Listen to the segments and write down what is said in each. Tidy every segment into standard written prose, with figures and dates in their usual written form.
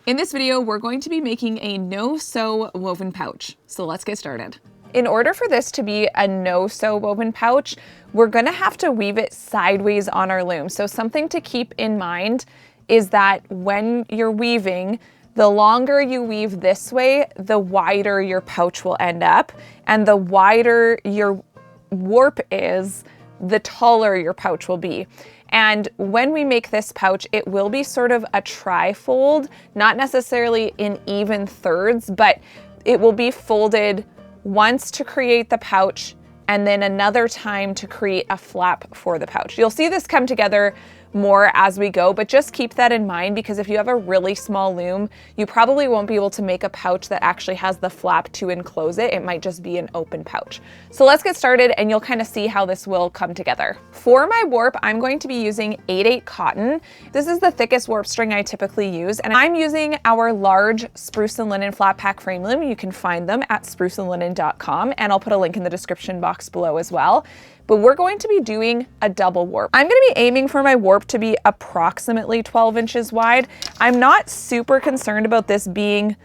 In this video, we're going to be making a no-sew woven pouch. So let's get started. In order for this to be a no-sew woven pouch, we're gonna have to weave it sideways on our loom. So something to keep in mind is that when you're weaving, the longer you weave this way, the wider your pouch will end up. And the wider your warp is, the taller your pouch will be. And when we make this pouch, it will be sort of a tri-fold, not necessarily in even thirds, but it will be folded once to create the pouch and then another time to create a flap for the pouch. You'll see this come together more as we go, but just keep that in mind because if you have a really small loom, you probably won't be able to make a pouch that actually has the flap to enclose it. It might just be an open pouch. So let's get started and you'll kind of see how this will come together. For my warp, I'm going to be using 8/8 cotton. This is the thickest warp string I typically use, and I'm using our large Spruce and Linen flat pack frame loom. You can find them at spruceandlinen.com, and I'll put a link in the description box below as well. But we're going to be doing a double warp. I'm gonna be aiming for my warp to be approximately 12 inches wide. I'm not super concerned about this being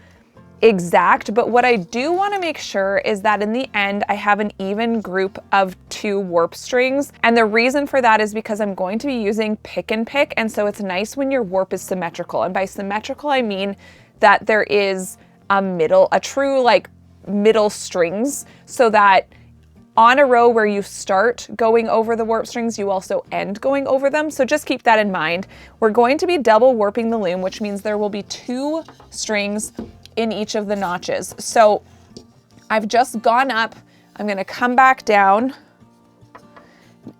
exact, but what I do wanna make sure is that in the end, I have an even group of 2 warp strings. And the reason for that is because I'm going to be using pick and pick. And so it's nice when your warp is symmetrical. And by symmetrical, I mean that there is a true like middle strings, so that on a row where you start going over the warp strings, you also end going over them. So just keep that in mind. We're going to be double warping the loom, which means there will be 2 strings in each of the notches. So I've just gone up, I'm gonna come back down,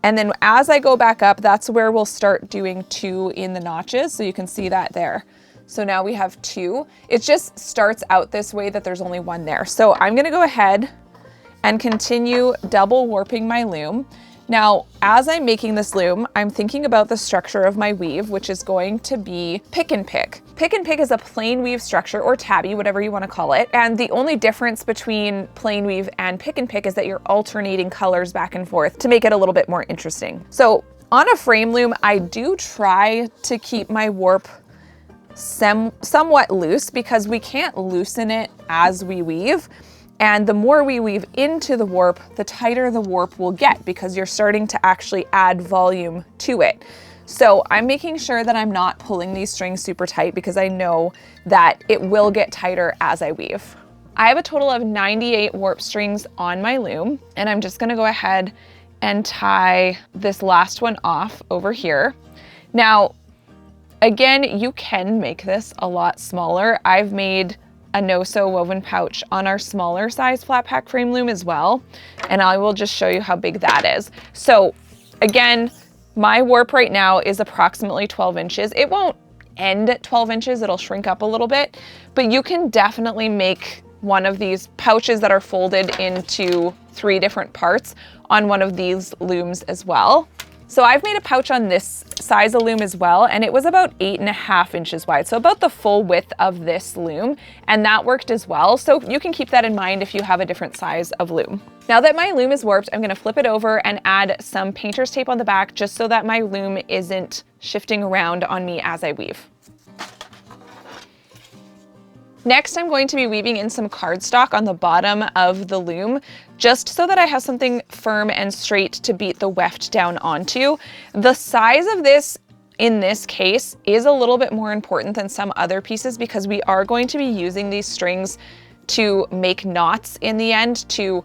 and then as I go back up, that's where we'll start doing 2 in the notches. So you can see that there. So now we have 2. It just starts out this way that there's only 1 there. So I'm gonna go ahead and continue double warping my loom. Now, as I'm making this loom, I'm thinking about the structure of my weave, which is going to be pick and pick. Pick and pick is a plain weave structure, or tabby, whatever you wanna call it. And the only difference between plain weave and pick and pick is that you're alternating colors back and forth to make it a little bit more interesting. So on a frame loom, I do try to keep my warp somewhat loose because we can't loosen it as we weave. And the more we weave into the warp, the tighter the warp will get because you're starting to actually add volume to it. So I'm making sure that I'm not pulling these strings super tight because I know that it will get tighter as I weave. I have a total of 98 warp strings on my loom, and I'm just gonna go ahead and tie this last one off over here. Now, again, you can make this a lot smaller. I've made a no-sew woven pouch on our smaller size flat pack frame loom as well. And I will just show you how big that is. So again, my warp right now is approximately 12 inches. It won't end at 12 inches, it'll shrink up a little bit, but you can definitely make one of these pouches that are folded into 3 different parts on one of these looms as well. So I've made a pouch on this size of loom as well, and it was about 8.5 inches wide, so about the full width of this loom, and that worked as well. So you can keep that in mind if you have a different size of loom. Now that my loom is warped, I'm gonna flip it over and add some painter's tape on the back just so that my loom isn't shifting around on me as I weave. Next, I'm going to be weaving in some cardstock on the bottom of the loom, just so that I have something firm and straight to beat the weft down onto. The size of this, in this case, is a little bit more important than some other pieces because we are going to be using these strings to make knots in the end, to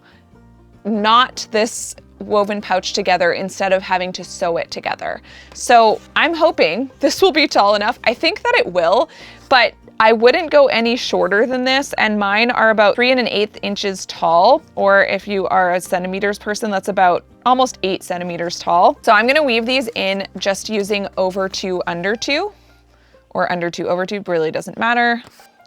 knot this woven pouch together instead of having to sew it together. So I'm hoping this will be tall enough. I think that it will, but I wouldn't go any shorter than this, and mine are about 3 1/8 inches tall, or if you are a centimeters person, that's about almost 8 centimeters tall. So I'm gonna weave these in just using over 2, under 2, or under 2, over 2, really doesn't matter.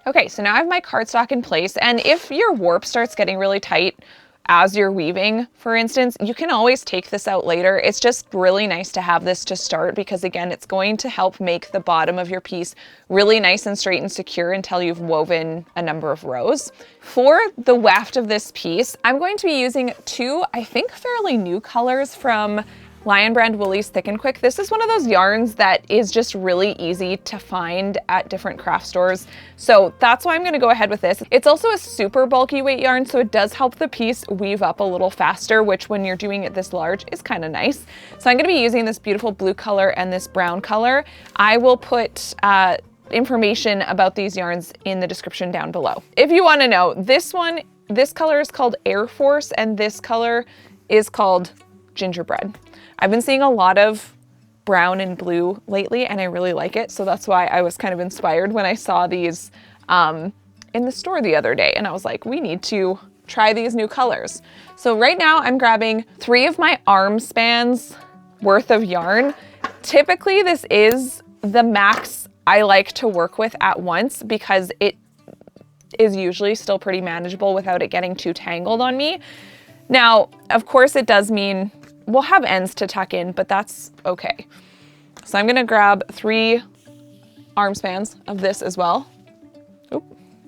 Okay, so now I have my cardstock in place, and if your warp starts getting really tight as you're weaving, for instance, you can always take this out later. It's just really nice to have this to start because again, it's going to help make the bottom of your piece really nice and straight and secure until you've woven a number of rows. For the weft of this piece, I'm going to be using 2, I think, fairly new colors from Lion Brand Woolies Thick and Quick. This is one of those yarns that is just really easy to find at different craft stores. So that's why I'm gonna go ahead with this. It's also a super bulky weight yarn, so it does help the piece weave up a little faster, which when you're doing it this large is kind of nice. So I'm gonna be using this beautiful blue color and this brown color. I will put information about these yarns in the description down below. If you wanna know, this color is called Air Force and this color is called Gingerbread. I've been seeing a lot of brown and blue lately and I really like it. So that's why I was kind of inspired when I saw these in the store the other day. And I was like, we need to try these new colors. So right now I'm grabbing 3 of my arm spans worth of yarn. Typically this is the max I like to work with at once because it is usually still pretty manageable without it getting too tangled on me. Now, of course it does mean we'll have ends to tuck in, but that's okay. So I'm gonna grab 3 arm spans of this as well. Oop.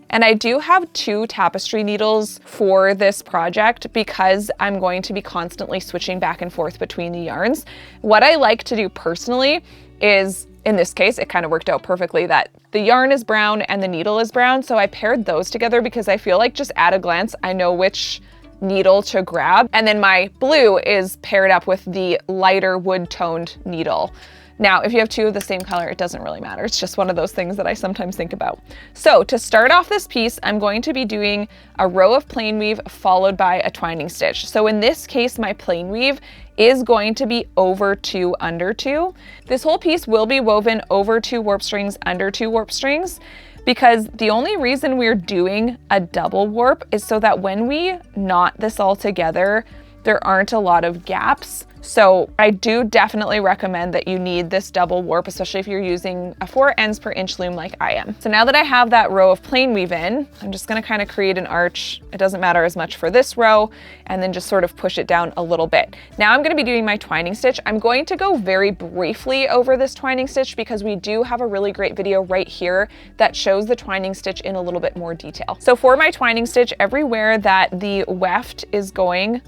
And I do have 2 tapestry needles for this project because I'm going to be constantly switching back and forth between the yarns. What I like to do personally is, in this case, it kind of worked out perfectly that the yarn is brown and the needle is brown. So I paired those together because I feel like just at a glance, I know which needle to grab. And then my blue is paired up with the lighter wood toned needle. Now, if you have 2 of the same color, it doesn't really matter. It's just one of those things that I sometimes think about. So to start off this piece, I'm going to be doing a row of plain weave followed by a twining stitch. So in this case, my plain weave is going to be over 2 under 2. This whole piece will be woven over 2 warp strings, under 2 warp strings, because the only reason we're doing a double warp is so that when we knot this all together, there aren't a lot of gaps. So I do definitely recommend that you need this double warp, especially if you're using a 4 ends per inch loom like I am. So now that I have that row of plain weave in, I'm just gonna kind of create an arch. It doesn't matter as much for this row, and then just sort of push it down a little bit. Now I'm gonna be doing my twining stitch. I'm going to go very briefly over this twining stitch because we do have a really great video right here that shows the twining stitch in a little bit more detail. So for my twining stitch, everywhere that the weft is going,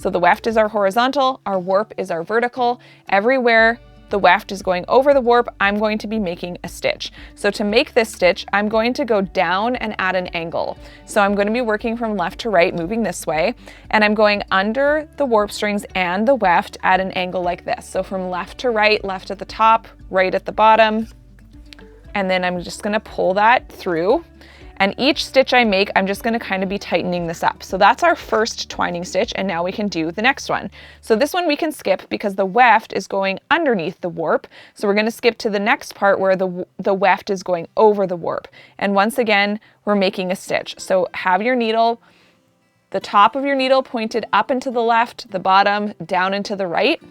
so the weft is our horizontal, our warp is our vertical. Everywhere the weft is going over the warp, I'm going to be making a stitch. So to make this stitch, I'm going to go down and at an angle. So I'm going to be working from left to right, moving this way, and I'm going under the warp strings and the weft at an angle like this. So from left to right, left at the top, right at the bottom, and then I'm just gonna pull that through. And each stitch I make, I'm just gonna kind of be tightening this up. So that's our first twining stitch, and now we can do the next one. So this one we can skip because the weft is going underneath the warp. So we're gonna skip to the next part where the weft is going over the warp. And once again, we're making a stitch. So have your needle, the top of your needle pointed up and to the left, the bottom down and to the right.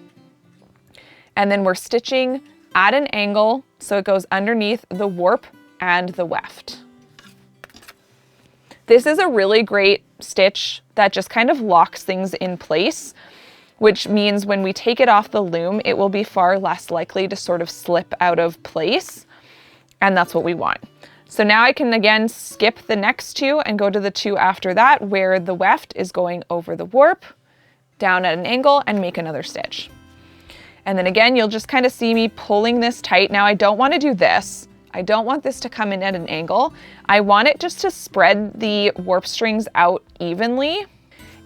And then we're stitching at an angle, so it goes underneath the warp and the weft. This is a really great stitch that just kind of locks things in place, which means when we take it off the loom, it will be far less likely to sort of slip out of place. And that's what we want. So now I can again skip the next 2 and go to the 2 after that where the weft is going over the warp, down at an angle, and make another stitch. And then again, you'll just kind of see me pulling this tight. Now I don't want to do this. I don't want this to come in at an angle. I want it just to spread the warp strings out evenly.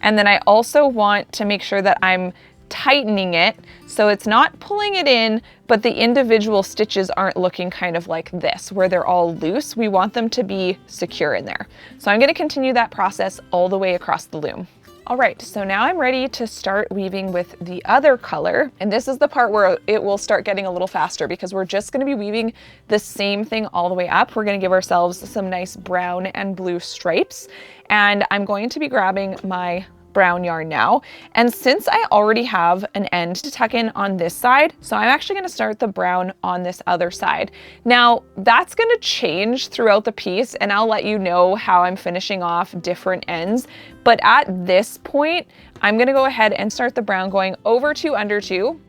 And then I also want to make sure that I'm tightening it so it's not pulling it in, but the individual stitches aren't looking kind of like this, where they're all loose. We want them to be secure in there. So I'm going to continue that process all the way across the loom. All right, so now I'm ready to start weaving with the other color. And this is the part where it will start getting a little faster because we're just gonna be weaving the same thing all the way up. We're gonna give ourselves some nice brown and blue stripes. And I'm going to be grabbing my brown yarn now. And since I already have an end to tuck in on this side, so I'm actually gonna start the brown on this other side. Now that's gonna change throughout the piece and I'll let you know how I'm finishing off different ends. But at this point, I'm gonna go ahead and start the brown going over 2 under 2,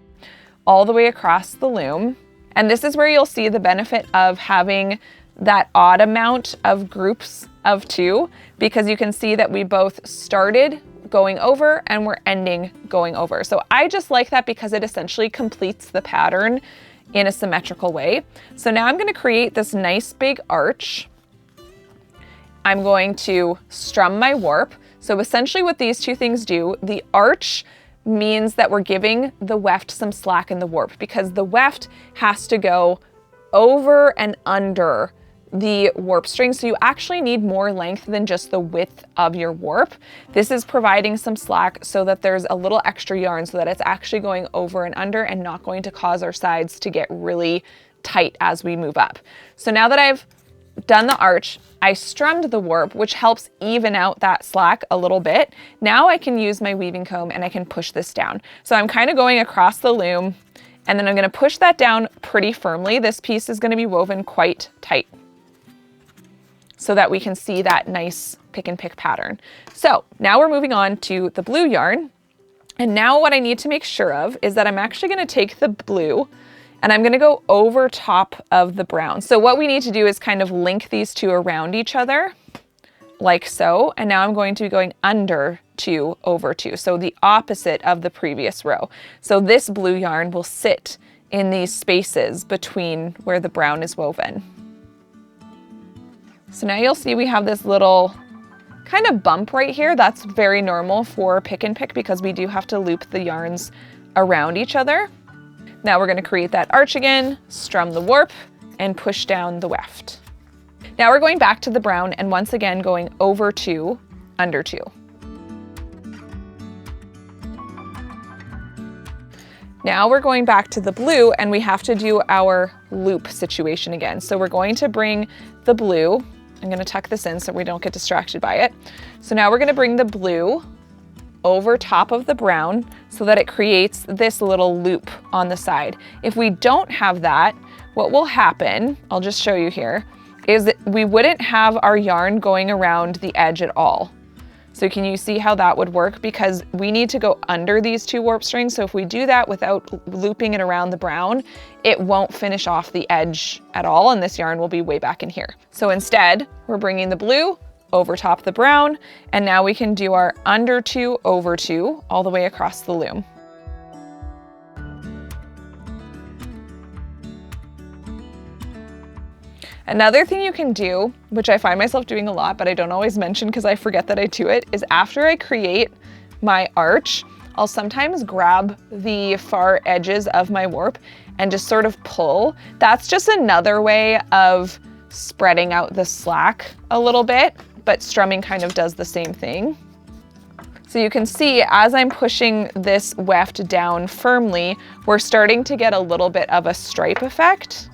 all the way across the loom. And this is where you'll see the benefit of having that odd amount of groups of 2, because you can see that we both started going over and we're ending going over. So I just like that because it essentially completes the pattern in a symmetrical way. So now I'm going to create this nice big arch. I'm going to strum my warp. So essentially what these two things do, the arch means that we're giving the weft some slack in the warp because the weft has to go over and under the warp string. So you actually need more length than just the width of your warp. This is providing some slack so that there's a little extra yarn so that it's actually going over and under and not going to cause our sides to get really tight as we move up. So now that I've done the arch, I strummed the warp, which helps even out that slack a little bit. Now I can use my weaving comb and I can push this down. So I'm kind of going across the loom and then I'm going to push that down pretty firmly. This piece is going to be woven quite tight so that we can see that nice pick and pick pattern. So now we're moving on to the blue yarn. And now what I need to make sure of is that I'm actually going to take the blue and I'm going to go over top of the brown. So what we need to do is kind of link these two around each other like so. And now I'm going to be going under 2 over 2. So the opposite of the previous row. So this blue yarn will sit in these spaces between where the brown is woven. So now you'll see we have this little kind of bump right here. That's very normal for pick and pick because we do have to loop the yarns around each other. Now we're going to create that arch again, strum the warp, and push down the weft. Now we're going back to the brown and once again going over 2, under 2. Now we're going back to the blue and we have to do our loop situation again. So we're going to bring the blue, I'm going to tuck this in so we don't get distracted by it. So now we're going to bring the blue over top of the brown so that it creates this little loop on the side. If we don't have that, what will happen, I'll just show you here, is that we wouldn't have our yarn going around the edge at all. So can you see how that would work? Because we need to go under these 2 warp strings. So if we do that without looping it around the brown, it won't finish off the edge at all. And this yarn will be way back in here. So instead, we're bringing the blue over top the brown. And now we can do our under 2 over 2 all the way across the loom. Another thing you can do, which I find myself doing a lot, but I don't always mention because I forget that I do it, is after I create my arch, I'll sometimes grab the far edges of my warp and just sort of pull. That's just another way of spreading out the slack a little bit, but strumming kind of does the same thing. So you can see as I'm pushing this weft down firmly, we're starting to get a little bit of a stripe effect.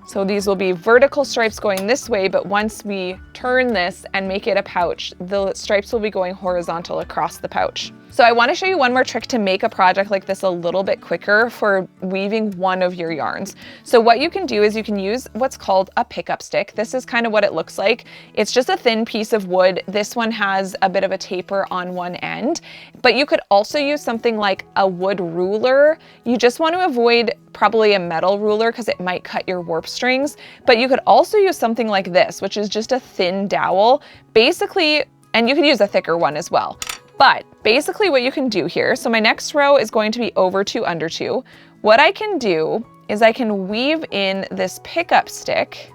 So these will be vertical stripes going this way, but once we turn this and make it a pouch, the stripes will be going horizontal across the pouch. So I want to show you one more trick to make a project like this a little bit quicker for weaving one of your yarns. So what you can do is you can use what's called a pickup stick. This is kind of what it looks like. It's just a thin piece of wood. This one has a bit of a taper on one end, but you could also use something like a wood ruler. You just want to avoid probably a metal ruler because it might cut your warp strings, but you could also use something like this, which is just a thin dowel, basically, and you could use a thicker one as well. But basically what you can do here, so my next row is going to be over 2, under 2. What I can do is I can weave in this pickup stick,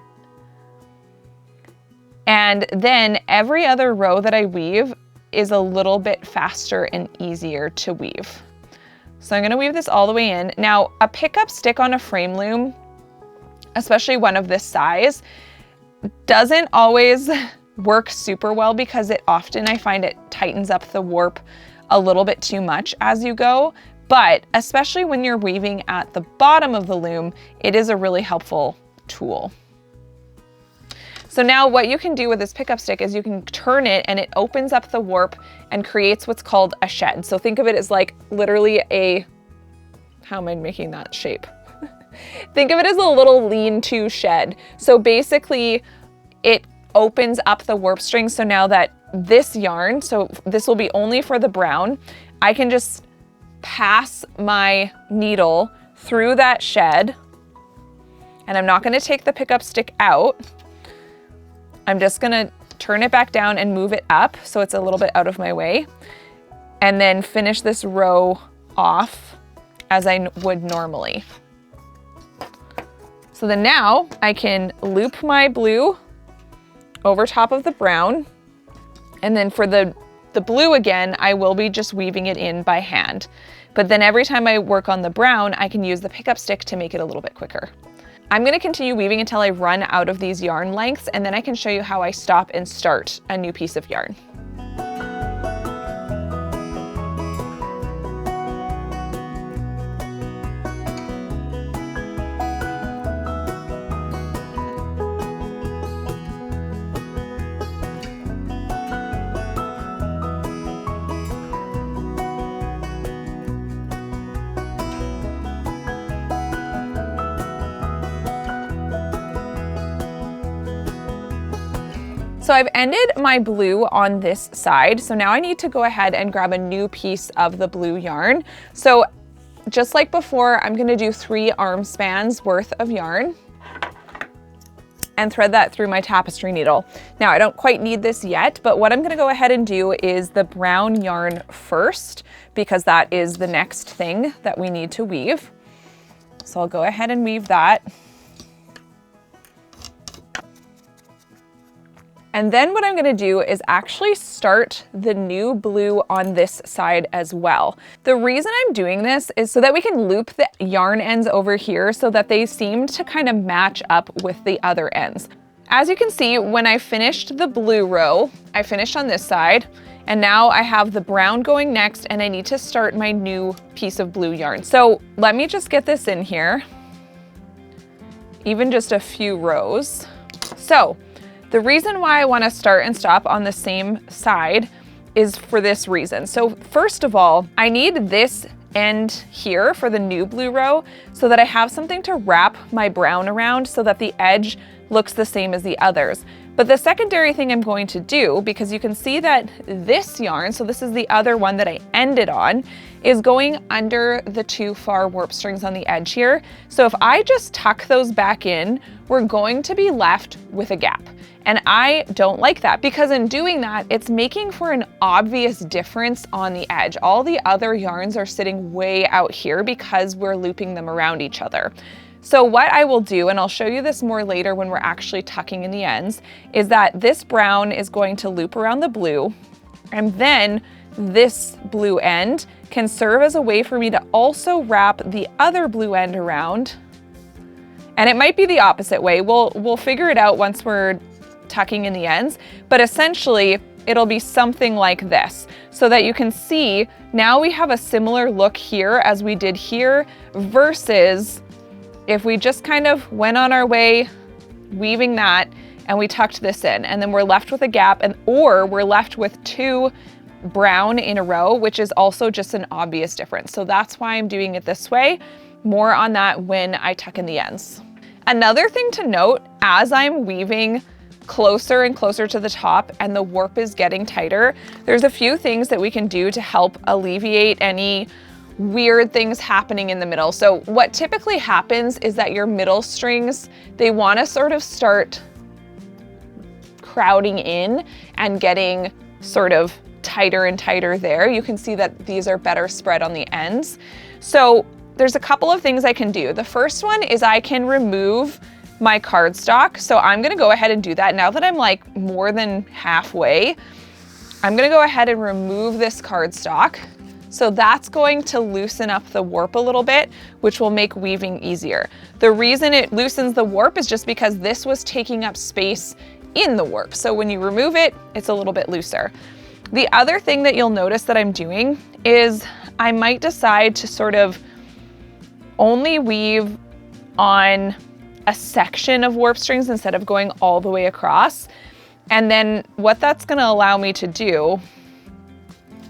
and then every other row that I weave is a little bit faster and easier to weave. So I'm gonna weave this all the way in. Now, a pickup stick on a frame loom, especially one of this size, doesn't always work super well because it often, I find it tightens up the warp a little bit too much as you go. But especially when you're weaving at the bottom of the loom, it is a really helpful tool. So now what you can do with this pickup stick is you can turn it and it opens up the warp and creates what's called a shed. So think of it as like literally a, how am I making that shape? Think of it as a little lean-to shed. So basically it opens up the warp string. So now that this yarn, so this will be only for the brown, I can just pass my needle through that shed, and I'm not going to take the pickup stick out. I'm just going to turn it back down and move it up so it's a little bit out of my way, and then finish this row off as I would normally. So then now I can loop my blue over top of the brown, and then for the blue again, I will be just weaving it in by hand. But then every time I work on the brown, I can use the pickup stick to make it a little bit quicker. I'm gonna continue weaving until I run out of these yarn lengths, and then I can show you how I stop and start a new piece of yarn. So I've ended my blue on this side. So now I need to go ahead and grab a new piece of the blue yarn. So just like before, I'm gonna do 3 arm spans worth of yarn and thread that through my tapestry needle. Now I don't quite need this yet, but what I'm gonna go ahead and do is the brown yarn first, because that is the next thing that we need to weave. So I'll go ahead and weave that. And then what I'm gonna do is actually start the new blue on this side as well. The reason I'm doing this is so that we can loop the yarn ends over here so that they seem to kind of match up with the other ends. As you can see, when I finished the blue row, I finished on this side, and now I have the brown going next, and I need to start my new piece of blue yarn. So let me just get this in here, even just a few rows. So the reason why I want to start and stop on the same side is for this reason. So first of all, I need this end here for the new blue row so that I have something to wrap my brown around so that the edge looks the same as the others. But the secondary thing I'm going to do, because you can see that this yarn, so this is the other one that I ended on, is going under the 2 far warp strings on the edge here. So if I just tuck those back in, we're going to be left with a gap. And I don't like that, because in doing that, it's making for an obvious difference on the edge. All the other yarns are sitting way out here because we're looping them around each other. So what I will do, and I'll show you this more later when we're actually tucking in the ends, is that this brown is going to loop around the blue, and then this blue end can serve as a way for me to also wrap the other blue end around. And it might be the opposite way. We'll figure it out once we're tucking in the ends, but essentially it'll be something like this, so that you can see now we have a similar look here as we did here, versus if we just kind of went on our way weaving that and we tucked this in, and then we're left with a gap, or we're left with 2 brown in a row, which is also just an obvious difference. So that's why I'm doing it this way. More on that when I tuck in the ends. Another thing to note, as I'm weaving closer and closer to the top and the warp is getting tighter, there's a few things that we can do to help alleviate any weird things happening in the middle. So what typically happens is that your middle strings, they want to sort of start crowding in and getting sort of tighter and tighter there. You can see that these are better spread on the ends. So there's a couple of things I can do. The first one is I can remove my cardstock. So I'm gonna go ahead and do that. Now that I'm like more than halfway, I'm gonna go ahead and remove this cardstock. So that's going to loosen up the warp a little bit, which will make weaving easier. The reason it loosens the warp is just because this was taking up space in the warp. So when you remove it, it's a little bit looser. The other thing that you'll notice that I'm doing is I might decide to sort of only weave on a section of warp strings instead of going all the way across. And then what that's gonna allow me to do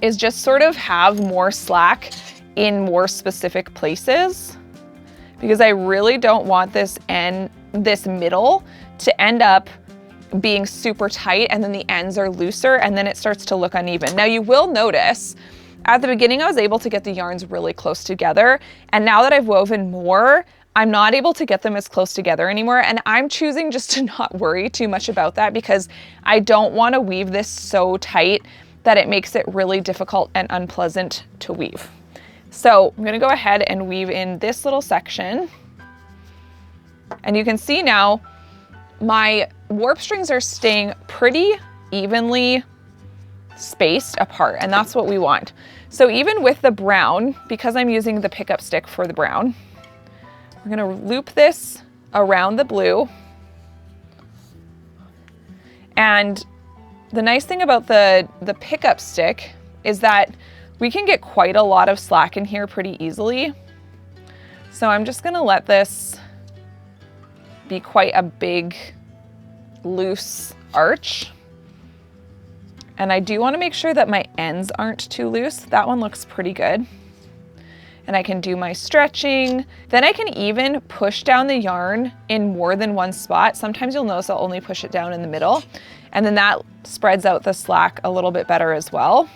is just sort of have more slack in more specific places, because I really don't want this middle to end up being super tight and then the ends are looser and then it starts to look uneven. Now you will notice at the beginning I was able to get the yarns really close together, and now that I've woven more, I'm not able to get them as close together anymore. And I'm choosing just to not worry too much about that because I don't want to weave this so tight that it makes it really difficult and unpleasant to weave. So I'm gonna go ahead and weave in this little section. And you can see now my warp strings are staying pretty evenly spaced apart, and that's what we want. So even with the brown, because I'm using the pickup stick for the brown, we're gonna loop this around the blue. And the nice thing about the pickup stick is that we can get quite a lot of slack in here pretty easily. So I'm just gonna let this be quite a big, loose arch. And I do wanna make sure that my ends aren't too loose. That one looks pretty good. And I can do my stretching. Then I can even push down the yarn in more than one spot. Sometimes you'll notice I'll only push it down in the middle. And then that spreads out the slack a little bit better as well.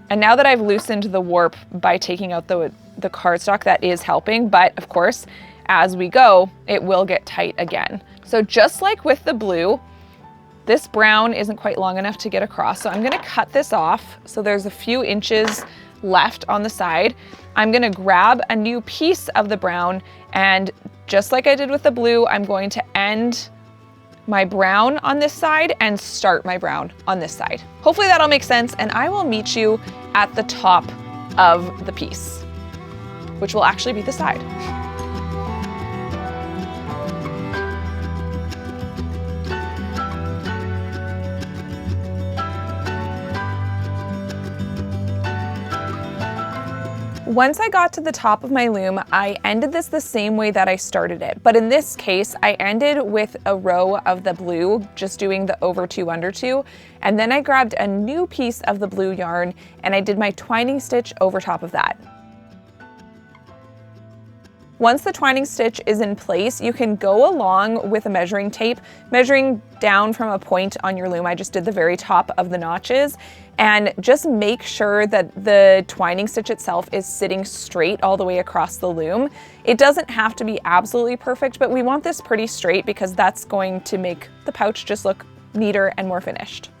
And now that I've loosened the warp by taking out the cardstock, that is helping. But of course, as we go, it will get tight again. So just like with the blue, this brown isn't quite long enough to get across. So I'm gonna cut this off. So there's a few inches left on the side. I'm gonna grab a new piece of the brown, and just like I did with the blue, I'm going to end my brown on this side and start my brown on this side. Hopefully that'll make sense, and I will meet you at the top of the piece, which will actually be the side. Once I got to the top of my loom, I ended this the same way that I started it. But in this case, I ended with a row of the blue, just doing the over 2, under 2. And then I grabbed a new piece of the blue yarn and I did my twining stitch over top of that. Once the twining stitch is in place, you can go along with a measuring tape, measuring down from a point on your loom. I just did the very top of the notches, and just make sure that the twining stitch itself is sitting straight all the way across the loom. It doesn't have to be absolutely perfect, but we want this pretty straight because that's going to make the pouch just look neater and more finished.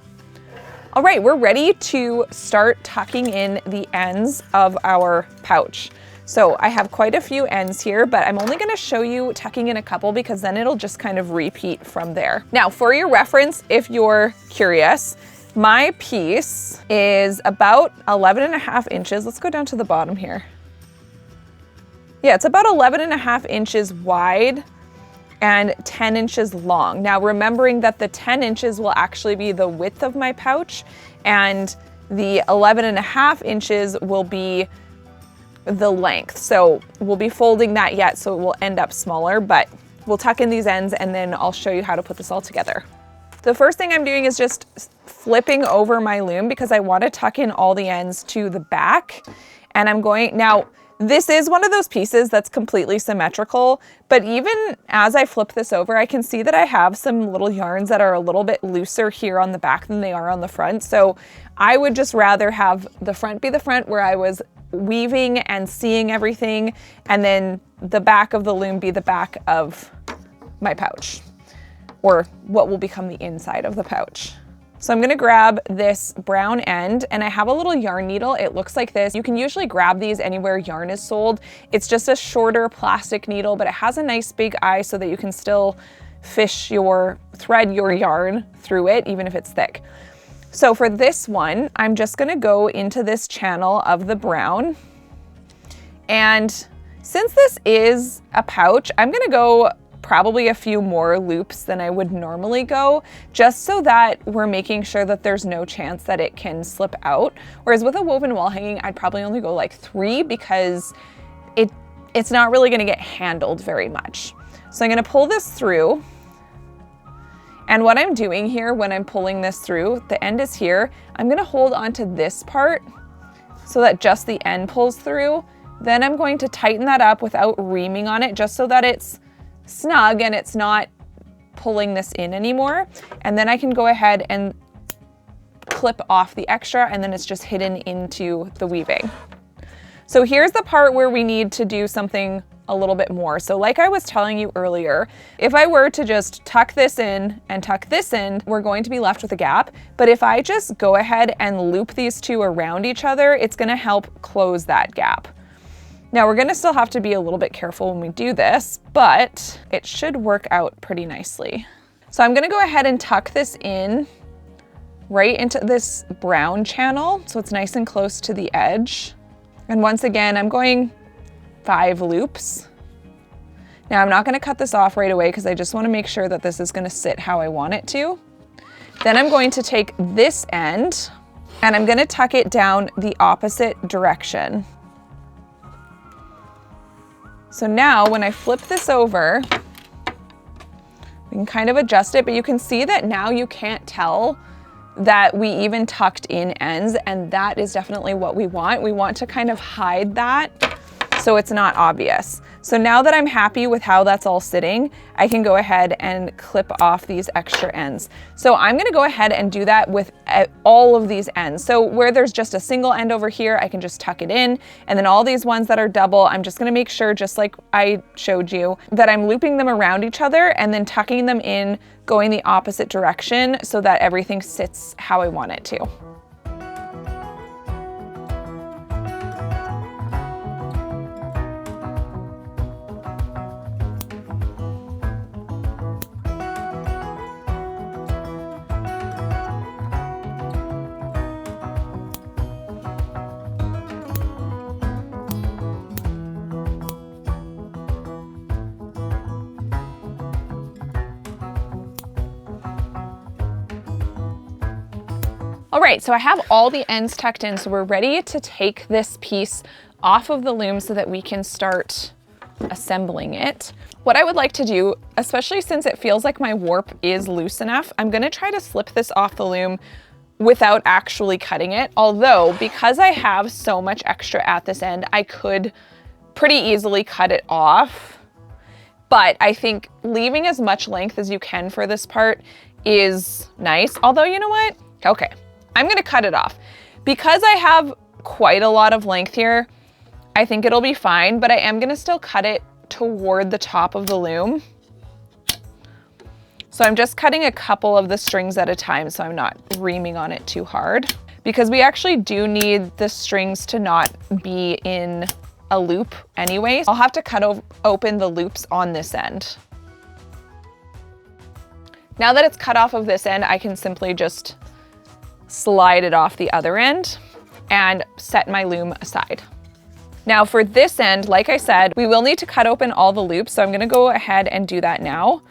All right, we're ready to start tucking in the ends of our pouch. So I have quite a few ends here, but I'm only gonna show you tucking in a couple because then it'll just kind of repeat from there. Now, for your reference, if you're curious, my piece is about 11.5 inches. Let's go down to the bottom here. Yeah, it's about 11.5 inches wide and 10 inches long. Now, remembering that the 10 inches will actually be the width of my pouch, and the 11.5 inches will be the length. So we'll be folding that yet, so it will end up smaller, but we'll tuck in these ends and then I'll show you how to put this all together. The first thing I'm doing is just flipping over my loom because I want to tuck in all the ends to the back. And I'm going, now this is one of those pieces that's completely symmetrical, but even as I flip this over, I can see that I have some little yarns that are a little bit looser here on the back than they are on the front. So I would just rather have the front be the front where I was weaving and seeing everything, and then the back of the loom be the back of my pouch, or what will become the inside of the pouch. So I'm gonna grab this brown end, and I have a little yarn needle. It looks like this. You can usually grab these anywhere yarn is sold. It's just a shorter plastic needle, but it has a nice big eye so that you can still thread your yarn through it, even if it's thick. So for this one, I'm just gonna go into this channel of the brown. And since this is a pouch, I'm gonna go probably a few more loops than I would normally go, just so that we're making sure that there's no chance that it can slip out. Whereas with a woven wall hanging, I'd probably only go like 3 because it's not really gonna get handled very much. So I'm gonna pull this through. And what I'm doing here when I'm pulling this through, the end is here, I'm gonna hold onto this part so that just the end pulls through. Then I'm going to tighten that up without reaming on it, just so that it's snug and it's not pulling this in anymore. And then I can go ahead and clip off the extra, and then it's just hidden into the weaving. So here's the part where we need to do something a little bit more. So like I was telling you earlier, if I were to just tuck this in and tuck this in, we're going to be left with a gap. But if I just go ahead and loop these two around each other, it's gonna help close that gap. Now we're gonna still have to be a little bit careful when we do this, but it should work out pretty nicely. So I'm gonna go ahead and tuck this in right into this brown channel so it's nice and close to the edge. And once again, I'm going 5 loops. Now I'm not gonna cut this off right away because I just wanna make sure that this is gonna sit how I want it to. Then I'm going to take this end and I'm gonna tuck it down the opposite direction. So now when I flip this over, we can kind of adjust it, but you can see that now you can't tell that we even tucked in ends, and that is definitely what we want. We want to kind of hide that so it's not obvious. So now that I'm happy with how that's all sitting, I can go ahead and clip off these extra ends. So I'm gonna go ahead and do that with all of these ends. So where there's just a single end over here, I can just tuck it in. And then all these ones that are double, I'm just gonna make sure, just like I showed you, that I'm looping them around each other and then tucking them in, going the opposite direction so that everything sits how I want it to. All right, so I have all the ends tucked in, so we're ready to take this piece off of the loom so that we can start assembling it. What I would like to do, especially since it feels like my warp is loose enough, I'm gonna try to slip this off the loom without actually cutting it. Although, because I have so much extra at this end, I could pretty easily cut it off. But I think leaving as much length as you can for this part is nice. Although, you know what? Okay. I'm gonna cut it off. Because I have quite a lot of length here, I think it'll be fine, but I am gonna still cut it toward the top of the loom. So I'm just cutting a couple of the strings at a time so I'm not reaming on it too hard, because we actually do need the strings to not be in a loop anyway. I'll have to cut open the loops on this end. Now that it's cut off of this end, I can simply just slide it off the other end and set my loom aside. Now for this end, like I said, we will need to cut open all the loops, so I'm gonna go ahead and do that now.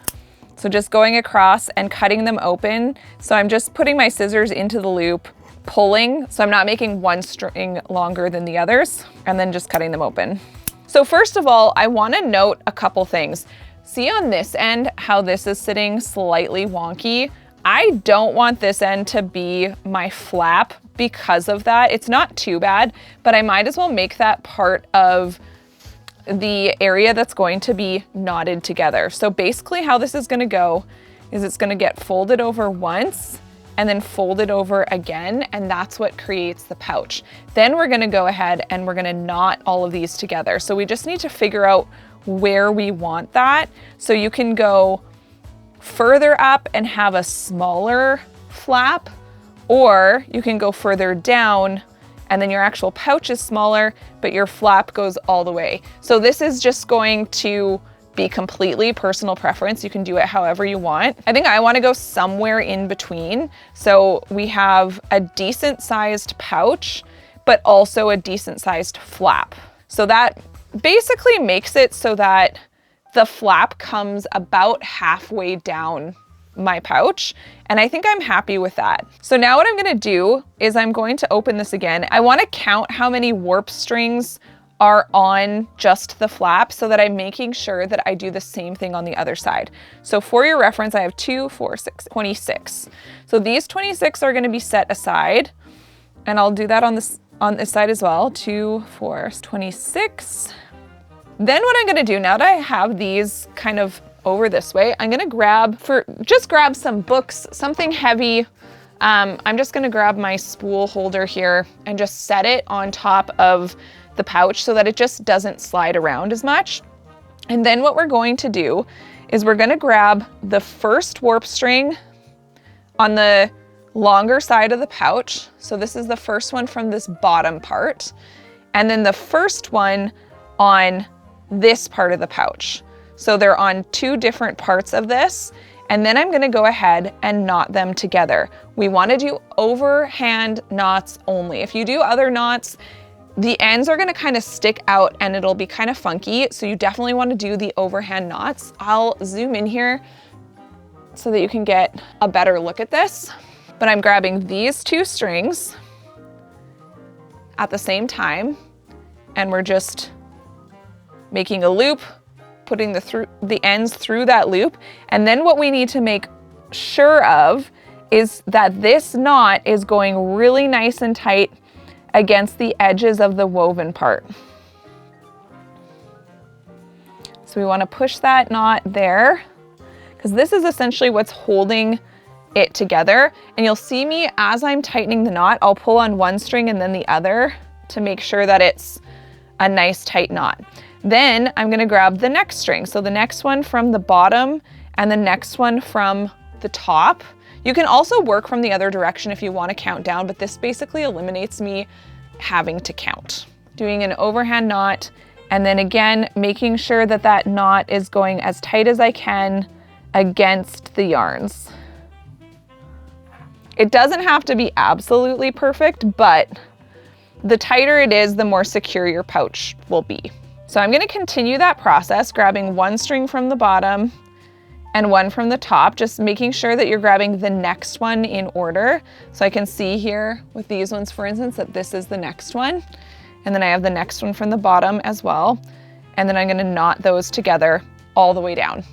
So just going across and cutting them open. So I'm just putting my scissors into the loop, pulling, so I'm not making one string longer than the others, and then just cutting them open. So first of all, I wanna note a couple things. See on this end how this is sitting slightly wonky? I don't want this end to be my flap because of that. It's not too bad, but I might as well make that part of the area that's going to be knotted together. So basically how this is gonna go is it's gonna get folded over once and then folded over again, and that's what creates the pouch. Then we're gonna go ahead and we're gonna knot all of these together. So we just need to figure out where we want that. So you can go further up and have a smaller flap, or you can go further down and then your actual pouch is smaller, but your flap goes all the way. So this is just going to be completely personal preference. You can do it however you want. I think I want to go somewhere in between. So we have a decent sized pouch, but also a decent sized flap. So that basically makes it so that the flap comes about halfway down my pouch, and I think I'm happy with that. So now what I'm gonna do is I'm going to open this again. I wanna count how many warp strings are on just the flap so that I'm making sure that I do the same thing on the other side. So for your reference, I have 2, 4, 6, 26. So these 26 are gonna be set aside, and I'll do that on this side as well. 2, 4, 26. Then what I'm gonna do, now that I have these kind of over this way, I'm gonna grab some books, something heavy. I'm just gonna grab my spool holder here and just set it on top of the pouch so that it just doesn't slide around as much. And then what we're going to do is we're gonna grab the first warp string on the longer side of the pouch. So this is the first one from this bottom part. And then the first one on this part of the pouch. So they're on two different parts of this. And then I'm gonna go ahead and knot them together. We wanna do overhand knots only. If you do other knots, the ends are gonna kind of stick out and it'll be kind of funky. So you definitely wanna do the overhand knots. I'll zoom in here so that you can get a better look at this. But I'm grabbing these two strings at the same time, and we're just making a loop, putting the ends through that loop. And then what we need to make sure of is that this knot is going really nice and tight against the edges of the woven part. So we want to push that knot there, because this is essentially what's holding it together. And you'll see me as I'm tightening the knot, I'll pull on one string and then the other to make sure that it's a nice tight knot. Then I'm gonna grab the next string. So the next one from the bottom and the next one from the top. You can also work from the other direction if you want to count down, but this basically eliminates me having to count. Doing an overhand knot, and then again, making sure that that knot is going as tight as I can against the yarns. It doesn't have to be absolutely perfect, but the tighter it is, the more secure your pouch will be. So I'm gonna continue that process, grabbing one string from the bottom and one from the top, just making sure that you're grabbing the next one in order. So I can see here with these ones, for instance, that this is the next one. And then I have the next one from the bottom as well. And then I'm gonna knot those together all the way down.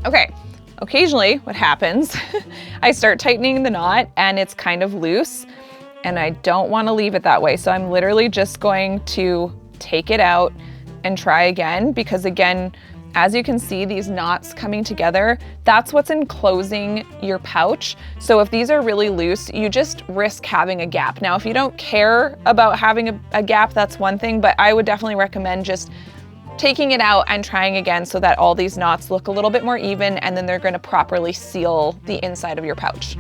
Okay, occasionally what happens, I start tightening the knot and it's kind of loose, and I don't want to leave it that way. So I'm literally just going to take it out and try again, because again, as you can see, these knots coming together, that's what's enclosing your pouch. So if these are really loose, you just risk having a gap. Now, if you don't care about having a gap, that's one thing, but I would definitely recommend just taking it out and trying again so that all these knots look a little bit more even, and then they're going to properly seal the inside of your pouch.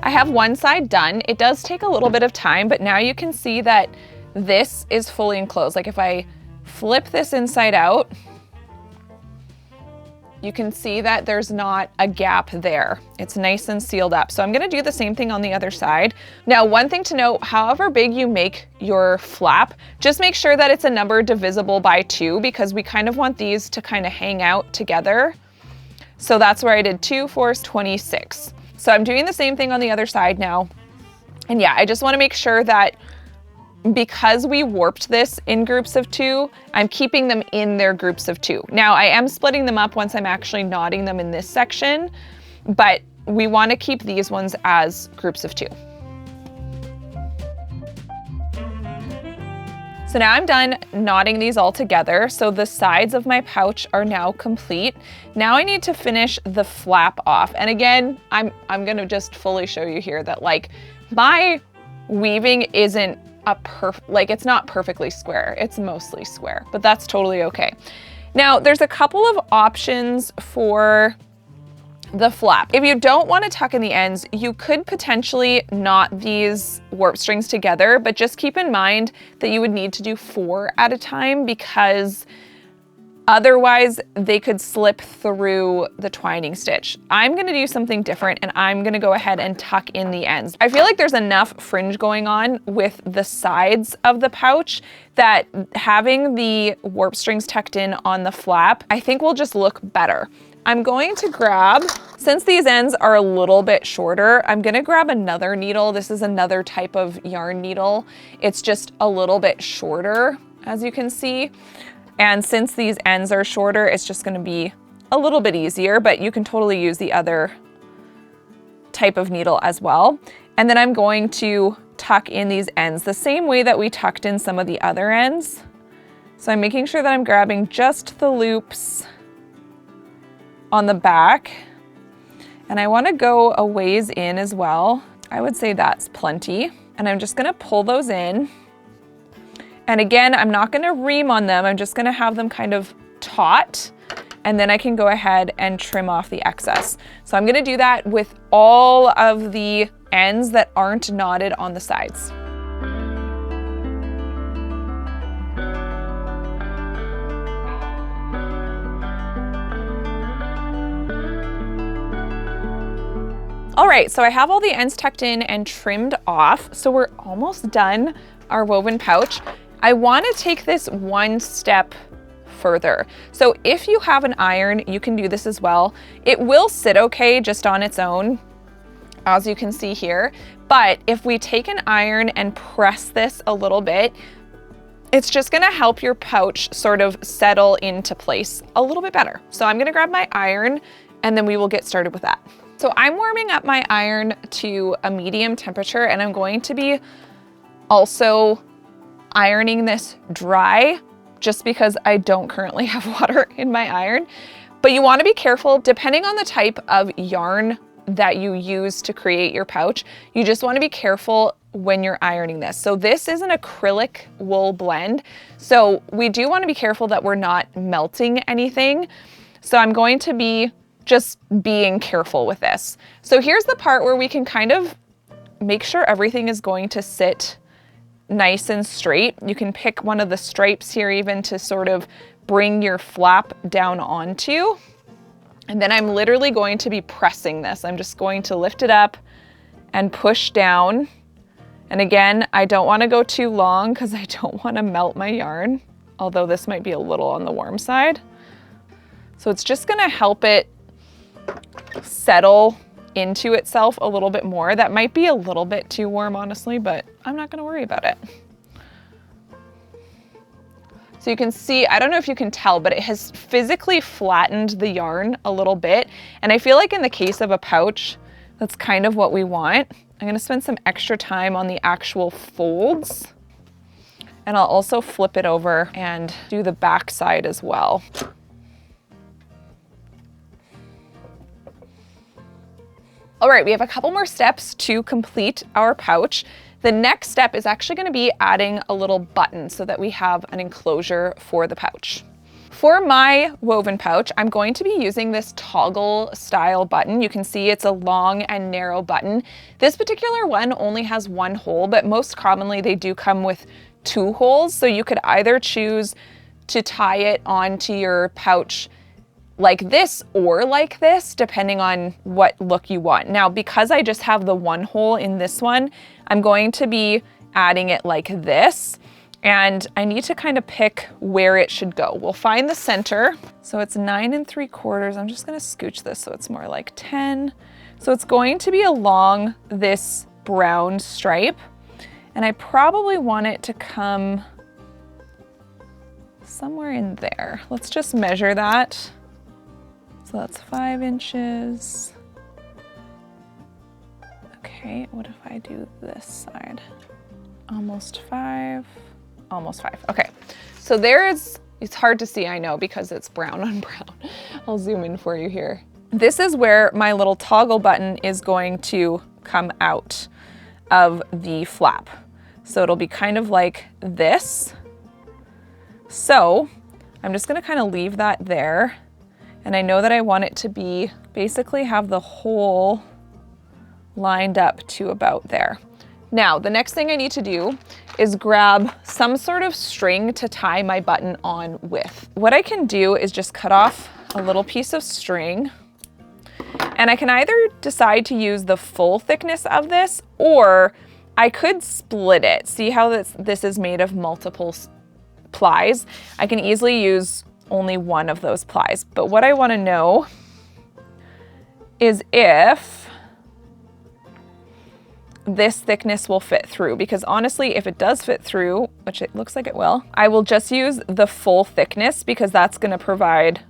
I have one side done. It does take a little bit of time, but now you can see that this is fully enclosed. Like if I flip this inside out, you can see that there's not a gap there. It's nice and sealed up. So I'm gonna do the same thing on the other side. Now, one thing to note, however big you make your flap, just make sure that it's a number divisible by 2, because we kind of want these to kind of hang out together. So that's where I did 2, 4 is 26. So I'm doing the same thing on the other side now. And yeah, I just wanna make sure that because we warped this in groups of 2, I'm keeping them in their groups of 2. Now I am splitting them up once I'm actually knotting them in this section, but we want to keep these ones as groups of 2. So now I'm done knotting these all together. So the sides of my pouch are now complete. Now I need to finish the flap off. And again, I'm gonna just fully show you here that like my weaving isn't it's not perfectly square. It's mostly square, but that's totally okay. Now there's a couple of options for the flap. If you don't want to tuck in the ends, you could potentially knot these warp strings together, but just keep in mind that you would need to do 4 at a time, because otherwise they could slip through the twining stitch. I'm gonna do something different, and I'm gonna go ahead and tuck in the ends. I feel like there's enough fringe going on with the sides of the pouch that having the warp strings tucked in on the flap, I think will just look better. I'm going to grab, since these ends are a little bit shorter, I'm gonna grab another needle. This is another type of yarn needle. It's just a little bit shorter, as you can see. And since these ends are shorter, it's just gonna be a little bit easier, but you can totally use the other type of needle as well. And then I'm going to tuck in these ends the same way that we tucked in some of the other ends. So I'm making sure that I'm grabbing just the loops on the back, and I want to go a ways in as well. I would say that's plenty. And I'm just gonna pull those in. And again, I'm not gonna ream on them. I'm just gonna have them kind of taut, and then I can go ahead and trim off the excess. So I'm gonna do that with all of the ends that aren't knotted on the sides. All right, so I have all the ends tucked in and trimmed off. So we're almost done our woven pouch. I want to take this one step further. So if you have an iron, you can do this as well. It will sit okay just on its own, as you can see here. But if we take an iron and press this a little bit, it's just gonna help your pouch sort of settle into place a little bit better. So I'm gonna grab my iron and then we will get started with that. So I'm warming up my iron to a medium temperature, and I'm going to be also ironing this dry just because I don't currently have water in my iron. But you want to be careful depending on the type of yarn that you use to create your pouch. You just want to be careful when you're ironing this. So this is an acrylic wool blend. So we do want to be careful that we're not melting anything. So I'm going to be just being careful with this. So here's the part where we can kind of make sure everything is going to sit nice and straight. You can pick one of the stripes here even to sort of bring your flap down onto. And then I'm literally going to be pressing this. I'm just going to lift it up and push down. And again, I don't want to go too long because I don't want to melt my yarn, although this might be a little on the warm side. So it's just going to help it settle into itself a little bit more. That might be a little bit too warm, honestly, but I'm not going to worry about it. So you can see, I don't know if you can tell, but it has physically flattened the yarn a little bit. And I feel like in the case of a pouch, that's kind of what we want. I'm going to spend some extra time on the actual folds. And I'll also flip it over and do the back side as well. All right, we have a couple more steps to complete our pouch. The next step is actually going to be adding a little button so that we have an enclosure for the pouch. For my woven pouch, I'm going to be using this toggle style button. You can see it's a long and narrow button. This particular one only has one hole, but most commonly they do come with two holes. So you could either choose to tie it onto your pouch like this or like this, depending on what look you want. Now, because I just have the one hole in this one, I'm going to be adding it like this, and I need to kind of pick where it should go. We'll find the center. So it's 9 3/4. I'm just gonna scooch this so it's more like 10. So it's going to be along this brown stripe, and I probably want it to come somewhere in there. Let's just measure that. So that's 5 inches. Okay, what if I do this side? Almost 5, almost 5. Okay, so it's hard to see, I know, because it's brown on brown. I'll zoom in for you here. This is where my little toggle button is going to come out of the flap. So it'll be kind of like this. So I'm just gonna kind of leave that there. And I know that I want it to be, basically have the hole lined up to about there. Now, the next thing I need to do is grab some sort of string to tie my button on with. What I can do is just cut off a little piece of string, and I can either decide to use the full thickness of this, or I could split it. See how this is made of multiple plies? I can easily use only one of those plies. But what I want to know is if this thickness will fit through, because honestly, if it does fit through, which it looks like it will, I will just use the full thickness because that's going to provide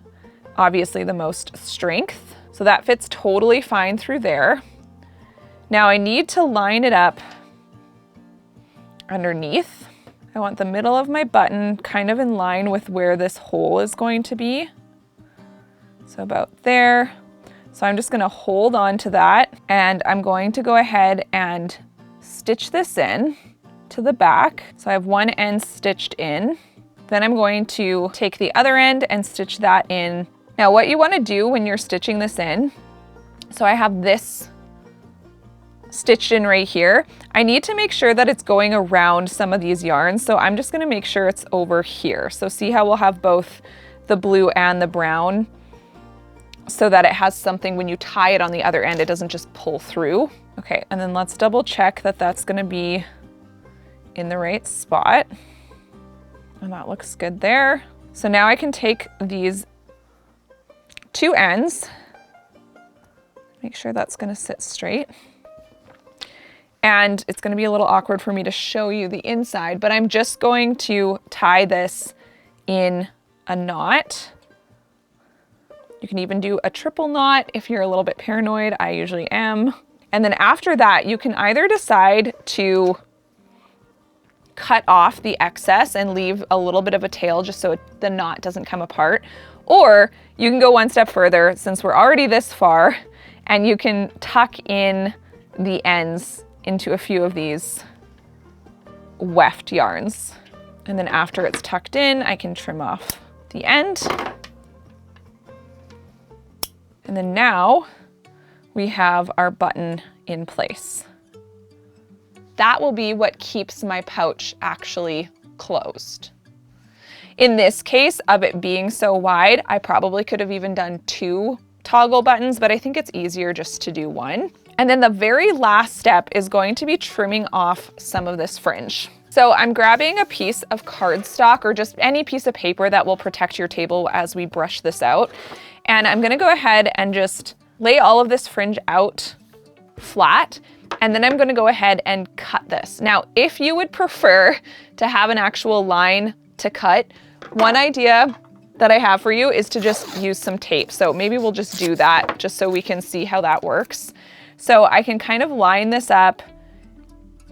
obviously the most strength. So that fits totally fine through there. Now I need to line it up underneath. I want the middle of my button kind of in line with where this hole is going to be. So about there. So I'm just gonna hold on to that, and I'm going to go ahead and stitch this in to the back. So I have one end stitched in. Then I'm going to take the other end and stitch that in. Now what you wanna do when you're stitching this in, so I have this stitched in right here. I need to make sure that it's going around some of these yarns. So I'm just gonna make sure it's over here. So see how we'll have both the blue and the brown, so that it has something when you tie it on the other end, it doesn't just pull through. Okay, and then let's double check that that's gonna be in the right spot. And that looks good there. So now I can take these two ends, make sure that's gonna sit straight. And it's gonna be a little awkward for me to show you the inside, but I'm just going to tie this in a knot. You can even do a triple knot if you're a little bit paranoid. I usually am. And then after that, you can either decide to cut off the excess and leave a little bit of a tail just so the knot doesn't come apart. Or you can go one step further since we're already this far, and you can tuck in the ends into a few of these weft yarns. And then after it's tucked in, I can trim off the end. And then now we have our button in place. That will be what keeps my pouch actually closed. In this case of it being so wide, I probably could have even done 2 toggle buttons, but I think it's easier just to do 1. And then the very last step is going to be trimming off some of this fringe. So I'm grabbing a piece of cardstock or just any piece of paper that will protect your table as we brush this out. And I'm gonna go ahead and just lay all of this fringe out flat, and then I'm gonna go ahead and cut this. Now, if you would prefer to have an actual line to cut, one idea that I have for you is to just use some tape. So maybe we'll just do that just so we can see how that works. So I can kind of line this up.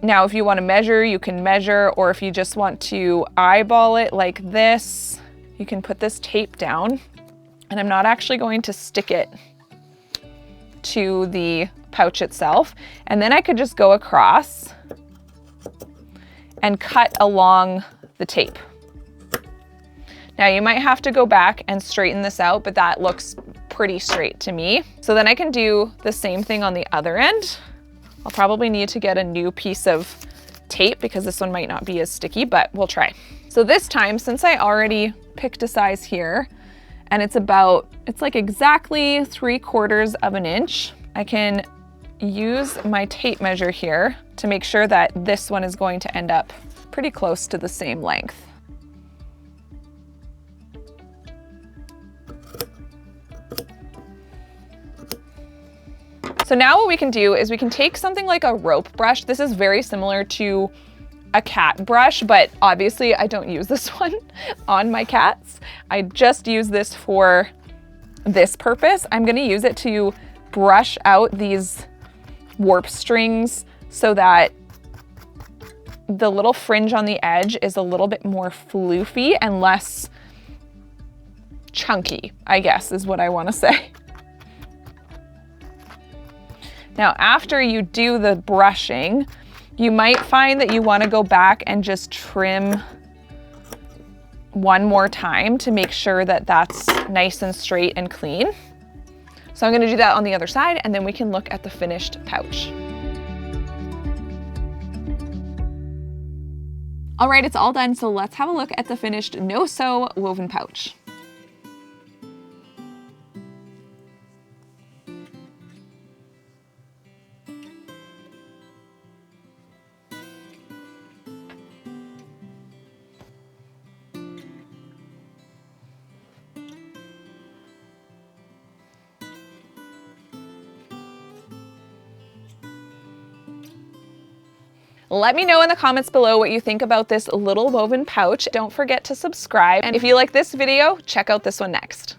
Now, if you want to measure, you can measure, or if you just want to eyeball it like this, you can put this tape down. And I'm not actually going to stick it to the pouch itself. And then I could just go across and cut along the tape. Now you might have to go back and straighten this out, but that looks pretty straight to me. So then I can do the same thing on the other end. I'll probably need to get a new piece of tape because this one might not be as sticky, but we'll try. So this time, since I already picked a size here, and it's like exactly 3/4 of an inch, I can use my tape measure here to make sure that this one is going to end up pretty close to the same length. So now what we can do is we can take something like a rope brush. This is very similar to a cat brush, but obviously I don't use this one on my cats. I just use this for this purpose. I'm gonna use it to brush out these warp strings so that the little fringe on the edge is a little bit more floofy and less chunky, I guess is what I wanna say. Now, after you do the brushing, you might find that you want to go back and just trim one more time to make sure that that's nice and straight and clean. So I'm going to do that on the other side, and then we can look at the finished pouch. All right, it's all done. So let's have a look at the finished no-sew woven pouch. Let me know in the comments below what you think about this little woven pouch. Don't forget to subscribe. And if you like this video, check out this one next.